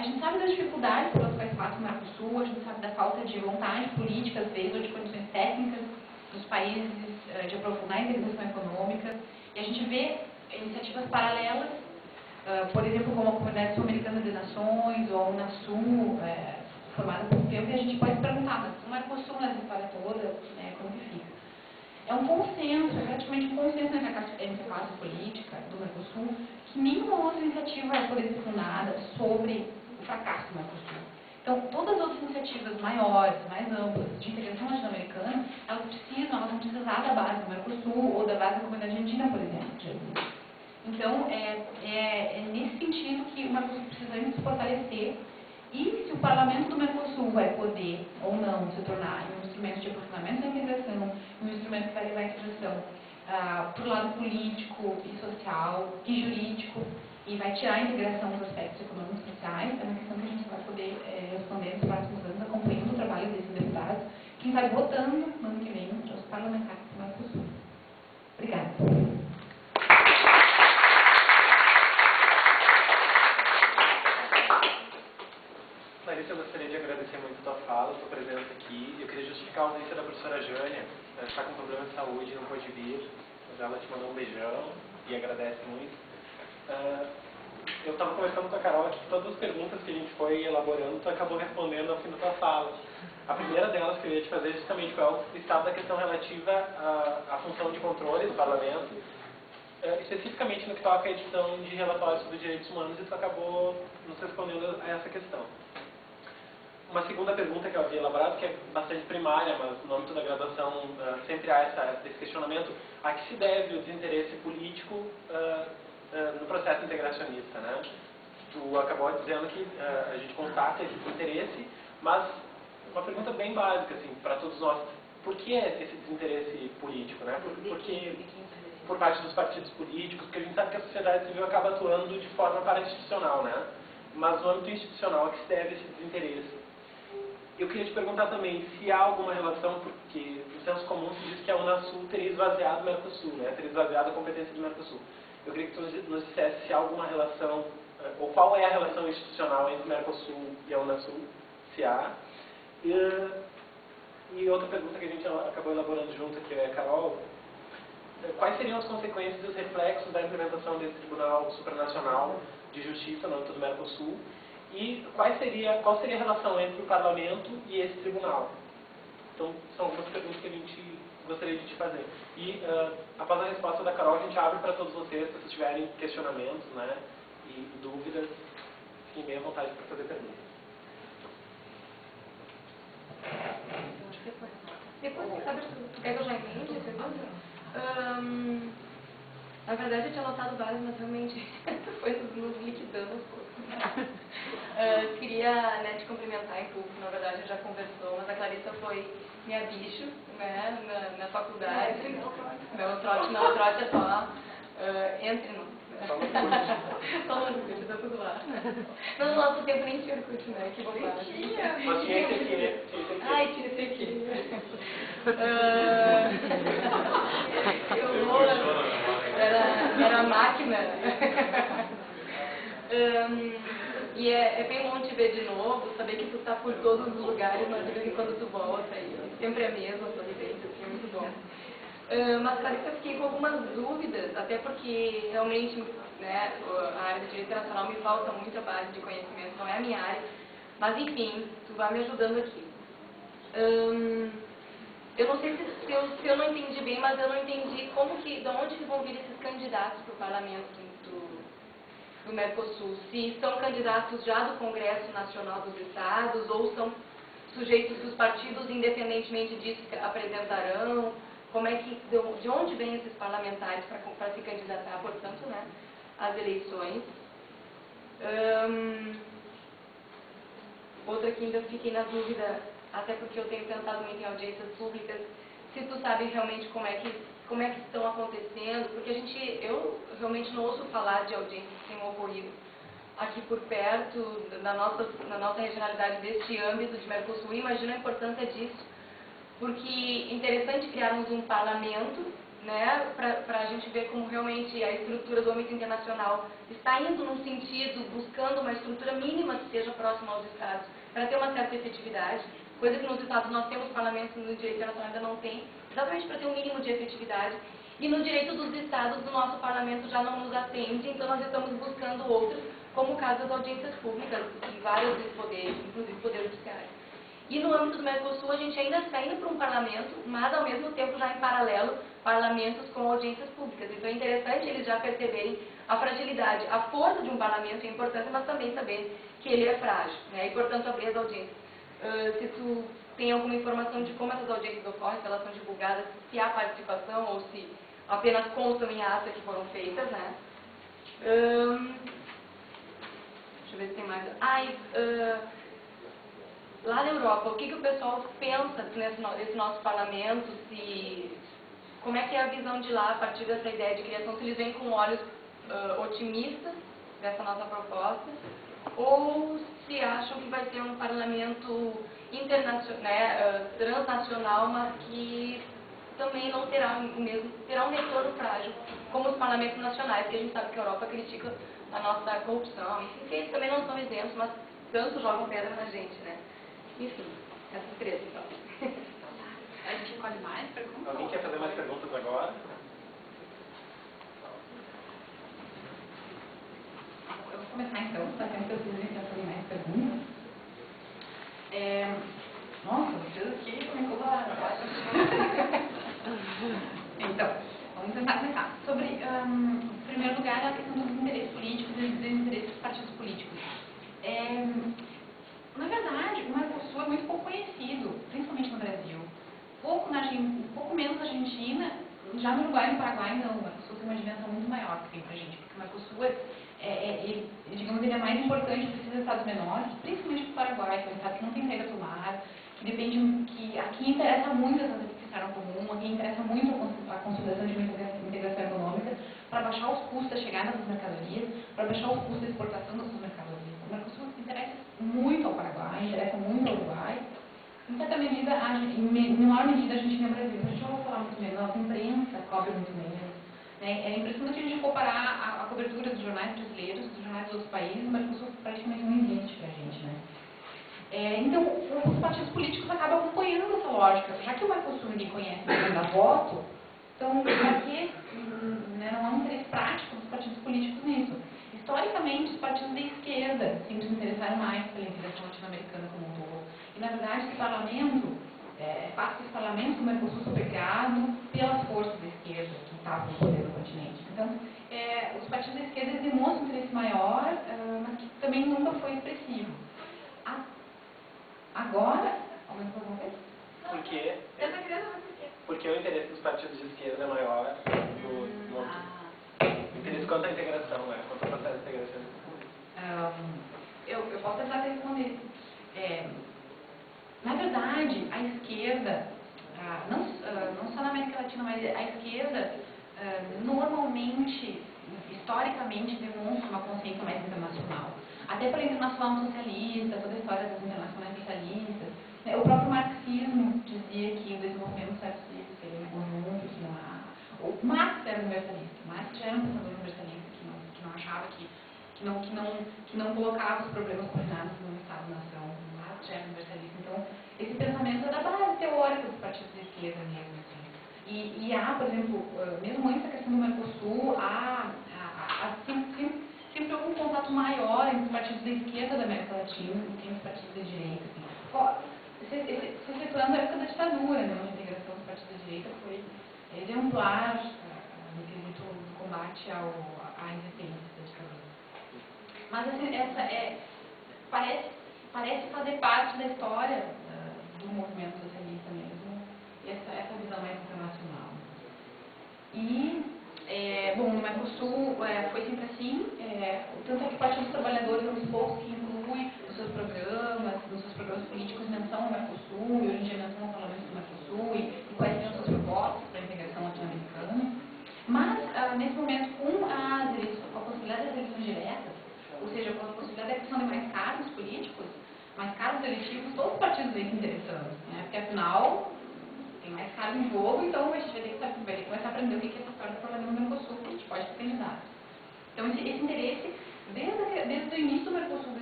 A gente sabe das dificuldades pelas quais passa o Mercosul, a gente sabe da falta de vontade política, às vezes, ou de condições técnicas dos países de aprofundar a integração econômica. E a gente vê iniciativas paralelas, por exemplo, como a Comunidade Sul-Americana de Nações, ou a Unasul, formada por um tempo, e a gente pode se perguntar, mas o Mercosul nessa história toda, como que fica? É um consenso, é praticamente um consenso entre a classe política do Mercosul, que nenhuma outra iniciativa vai poder ser fundada sobre o fracasso do Mercosul. Então, todas as outras iniciativas maiores, mais amplas, de integração latino-americana, elas vão precisar da base do Mercosul ou da base da comunidade andina, por exemplo. Então, é nesse sentido que o Mercosul precisa se fortalecer. E se o parlamento do Mercosul vai poder, ou não, se tornar um instrumento de aprofundamento da integração, um instrumento que vai levar a integração para o lado político e social e jurídico, e vai tirar a integração dos aspectos econômicos e sociais, é uma questão que a gente vai poder responder nos próximos anos, acompanhando o trabalho desses deputados, quem vai votando no ano que vem os parlamentares do Mercosul. Obrigada. Larissa, eu gostaria de agradecer muito a tua fala, a tua presença aqui. Eu queria justificar a ausência da professora Jânia. Ela está com problema de saúde, não pôde vir, mas ela te mandou um beijão e agradece muito. Eu estava conversando com a Carol aqui, todas as perguntas que a gente foi elaborando, tu acabou respondendo ao fim da tua fala. A primeira delas que eu ia te fazer justamente qual é o estado da questão relativa à função de controle do parlamento, especificamente no que toca à edição de relatórios sobre direitos humanos, e tu acabou nos respondendo a essa questão. Uma segunda pergunta que eu havia elaborado, que é bastante primária, mas no âmbito da graduação sempre há esse questionamento: a que se deve o desinteresse político no processo integracionista, né? Tu acabou dizendo que a gente constata esse desinteresse, mas uma pergunta bem básica, assim, para todos nós: por que esse desinteresse político, né? Por parte dos partidos políticos, porque a gente sabe que a sociedade civil acaba atuando de forma parainstitucional, né? Mas no âmbito institucional, a que se deve esse desinteresse? Eu queria te perguntar também se há alguma relação, porque no senso comum se diz que a Unasul teria esvaziado o Mercosul, né? Teria esvaziado a competência do Mercosul. Eu queria que tu nos dissesse se há alguma relação, ou qual é a relação institucional entre o Mercosul e a Unasul, se há. E outra pergunta que a gente acabou elaborando junto aqui, Carol: quais seriam as consequências e os reflexos da implementação desse Tribunal Supranacional de Justiça no âmbito do Mercosul? E qual seria a relação entre o parlamento e esse tribunal? Então, são algumas perguntas que a gente gostaria de te fazer. E, após a resposta da Carol, a gente abre para todos vocês, se vocês tiverem questionamentos, né, e dúvidas, fiquem bem à vontade para fazer perguntas. Depois, sabe, tu quer que eu já entende a pergunta? Na verdade, eu tinha anotado várias, mas realmente foi nos liquidando um pouco. Queria te cumprimentar em público. Na verdade, a gente já conversou, mas a Clarissa foi minha bicho, né, na faculdade. Meu trote não, o trote é só entre nós. Só no Orkut, tá tudo lá. No nosso tempo nem tinha Orkut, né? Que bobagem. Mas tinha esse aqui, né? Ai, tinha esse aqui. Era a máquina. E é bem bom te ver de novo, saber que tu tá por todos os lugares, mas de vez em quando tu volta e sempre é a mesma solidência, assim, é muito bom. Mas, claro, eu fiquei com algumas dúvidas, até porque realmente, né, a área de direito internacional me falta muita base de conhecimento, não é a minha área, mas enfim, tu vai me ajudando aqui. Eu não sei se eu não entendi bem, mas eu não entendi de onde que vão vir esses candidatos para o parlamento do Mercosul. Se são candidatos já do Congresso Nacional dos Estados, ou são sujeitos que os partidos, independentemente disso, apresentarão. Como é que, de onde vêm esses parlamentares para se candidatar, portanto, né, às eleições? Outra que ainda fiquei na dúvida, até porque eu tenho pensado muito em audiências públicas, se tu sabe realmente como é que estão acontecendo, porque eu realmente não ouço falar de audiências que tenham ocorrido aqui por perto, na nossa regionalidade deste âmbito de Mercosul. Imagino a importância disso, porque é interessante criarmos um parlamento, né, para a gente ver como realmente a estrutura do âmbito internacional está indo num sentido, buscando uma estrutura mínima que seja próximo aos estados, para ter uma certa efetividade, coisa que nos estados nós temos parlamentos, no direito internacional ainda não tem, exatamente para ter um mínimo de efetividade. E no direito dos estados, o nosso parlamento já não nos atende, então nós estamos buscando outros, como o caso das audiências públicas, de vários poderes, inclusive o poder judiciário. E no âmbito do Mercosul, a gente ainda está indo para um parlamento, mas ao mesmo tempo já em paralelo, parlamentos com audiências públicas. Então é interessante eles já perceberem a fragilidade, a força de um parlamento é importante, mas também saber que ele é frágil, né? E portanto abrir as audiências. Se tu tem alguma informação de como essas audiências ocorrem, se elas são divulgadas, se há participação ou se apenas constam em ata que foram feitas, né? Deixa eu ver se tem mais. Lá na Europa, o que o pessoal pensa nesse nosso parlamento? Como é que é a visão de lá a partir dessa ideia de criação? Se eles vêm com olhos otimistas dessa nossa proposta, ou se acham que vai ter um parlamento internacional, né, transnacional, mas que também não terá terá um retorno frágil, como os parlamentos nacionais, que a gente sabe que a Europa critica a nossa corrupção, enfim, que eles também não são isentos, mas tanto jogam pedra na gente, né? Enfim, essas três, então. A gente escolhe mais perguntas? Alguém quer fazer mais perguntas agora? Eu vou começar então, está vendo que vocês querem fazer mais perguntas. Nossa, vocês aqui começou a... Então, vamos tentar começar. Sobre, em primeiro lugar, a questão dos interesses políticos e dos interesses dos partidos políticos. Na verdade, o Mercosul é muito pouco conhecido, principalmente no Brasil. Pouco menos na Argentina, já no Uruguai e no Paraguai não. O Mercosul tem uma dimensão muito maior que tem pra gente, porque o Mercosul digamos, ele é mais importante para esses estados menores, principalmente para o Paraguai, que é um estado que não tem entrega do mar, que aqui interessa muito essa fiscal comum, aqui interessa muito a consolidação de uma integração econômica para baixar os custos da chegada das mercadorias, para baixar os custos da exportação das suas mercadorias. O Mercosul interessa muito ao Paraguai, interessa muito ao Uruguai. Em certa medida, em menor medida, a Argentina e o Brasil. A gente não vai falar muito menos, a nossa imprensa cobre muito menos. É impressionante a gente comparar a cobertura dos jornais brasileiros, dos jornais dos outros países, mas isso praticamente não existe para a gente, né? Então, os partidos políticos acabam acompanhando essa lógica. Já que o Mercosul ninguém conhece, ninguém dá voto, então, para que não há um interesse prático dos partidos políticos nisso? Historicamente, os partidos da esquerda sempre se interessaram mais pela integração latino-americana como um todo. E, na verdade, esse parlamento, parte desse parlamento do Mercosul foi criado pelas forças da esquerda que estavam no poder do continente. Então, os partidos da esquerda demonstram um interesse maior, mas que também nunca foi expressivo. Agora, aumentou alguma coisa? Por quê? Eu não queria saber por quê. Porque o interesse dos partidos de esquerda é maior do o interesse quanto à integração, né? Quanto ao processo de integração. Eu posso tentar responder. Na verdade, a esquerda, não só na América Latina, mas a esquerda normalmente, historicamente, demonstra uma consciência mais internacional. Até pela Internacional Socialista, toda a história das internacionais socialistas. O próprio marxismo dizia que o desenvolvimento certo seria um conjunto, que não há... O Marx era universalista. Marx já era um pensador universalista que não achava que não colocava os problemas coordenados no Estado-nação. Marx já era universalista. Então, esse pensamento é da base teórica dos partidos de esquerda mesmo. Assim. E há, por exemplo, mesmo antes da questão do Mercosul, sempre houve um contato maior entre os partidos da esquerda da América Latina do que entre os partidos da direita. Assim. Se situando a época da ditadura, né, onde a integração dos partidos da direita foi exemplar no quesito do combate à existência da ditadura. Mas assim, parece fazer parte da história do movimento socialista mesmo, essa visão mais internacional. Bom, no Mercosul foi sempre assim, tanto é que o Partido dos Trabalhadores é um dos poucos que inclui nos seus programas políticos menção ao Mercosul, e hoje em dia menção ao Parlamento do Mercosul, e quais seriam suas propostas para a integração latino-americana. Mas, nesse momento, com a possibilidade das eleições diretas, ou seja, com a possibilidade da criação de mais cargos políticos, mais cargos eletivos, todos os partidos vêm se interessando, né? Porque afinal tem mais cargo em jogo, então a gente vai ter que começar a aprender o que é essa história do Parlamento do Mercosul, que a gente pode ser candidato. Então esse interesse, desde o início do Mercosul,